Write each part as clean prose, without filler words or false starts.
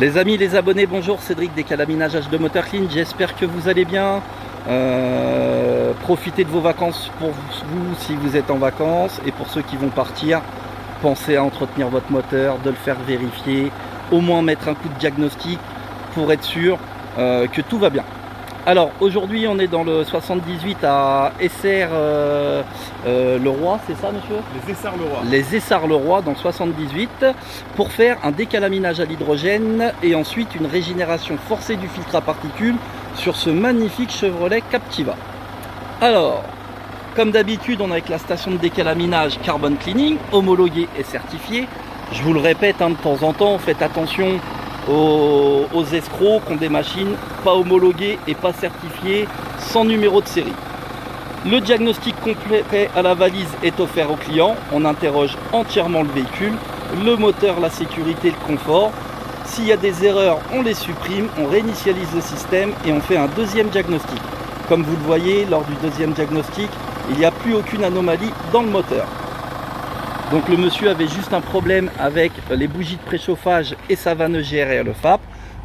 Les amis, les abonnés, bonjour, Cédric des Calaminages H2 Motor Clean, j'espère que vous allez bien. Profitez de vos vacances pour vous si vous êtes en vacances, et pour ceux qui vont partir, pensez à entretenir votre moteur, de le faire vérifier, au moins mettre un coup de diagnostic pour être sûr que tout va bien. Alors aujourd'hui on est dans le 78 à Essert-le-Roi, c'est ça monsieur? Les Essarts-le-Roi. Les Essarts-le-Roi dans le 78 pour faire un décalaminage à l'hydrogène et ensuite une régénération forcée du filtre à particules sur ce magnifique Chevrolet Captiva. Alors, comme d'habitude, on est avec la station de décalaminage Carbon Cleaning, homologuée et certifiée. Je vous le répète de temps en temps, faites attention aux escrocs qui ont des machines pas homologuées et pas certifiées, sans numéro de série. Le diagnostic complet à la valise est offert au client. On interroge entièrement le véhicule, le moteur, la sécurité, le confort. S'il y a des erreurs, on les supprime, on réinitialise le système et on fait un deuxième diagnostic. Comme vous le voyez, lors du deuxième diagnostic, il n'y a plus aucune anomalie dans le moteur. Donc le monsieur avait juste un problème avec les bougies de préchauffage et sa vanne EGR et le FAP.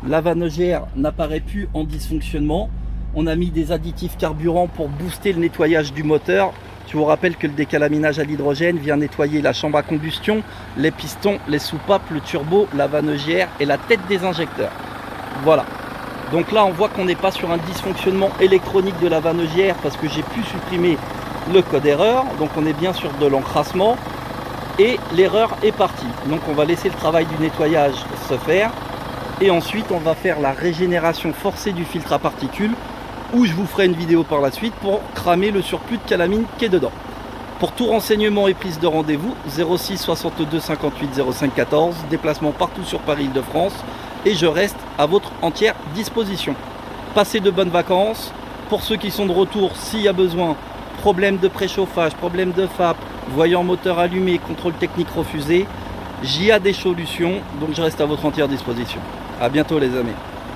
La vanne EGR n'apparaît plus en dysfonctionnement. On a mis des additifs carburants pour booster le nettoyage du moteur. Je vous rappelle que le décalaminage à l'hydrogène vient nettoyer la chambre à combustion, les pistons, les soupapes, le turbo, la vanne EGR et la tête des injecteurs. Voilà. Donc là on voit qu'on n'est pas sur un dysfonctionnement électronique de la vanne EGR parce que j'ai pu supprimer le code erreur. Donc on est bien sur de l'encrassement. Et l'erreur est partie. Donc on va laisser le travail du nettoyage se faire. Et ensuite on va faire la régénération forcée du filtre à particules, où je vous ferai une vidéo par la suite pour cramer le surplus de calamine qui est dedans. Pour tout renseignement et prise de rendez-vous, 06 62 58 05 14, déplacement partout sur Paris-Île-de-France, et je reste à votre entière disposition. Passez de bonnes vacances. Pour ceux qui sont de retour, s'il y a besoin, problème de préchauffage, problème de FAP, voyant moteur allumé, contrôle technique refusé, j'y ai des solutions, donc je reste à votre entière disposition. A bientôt les amis.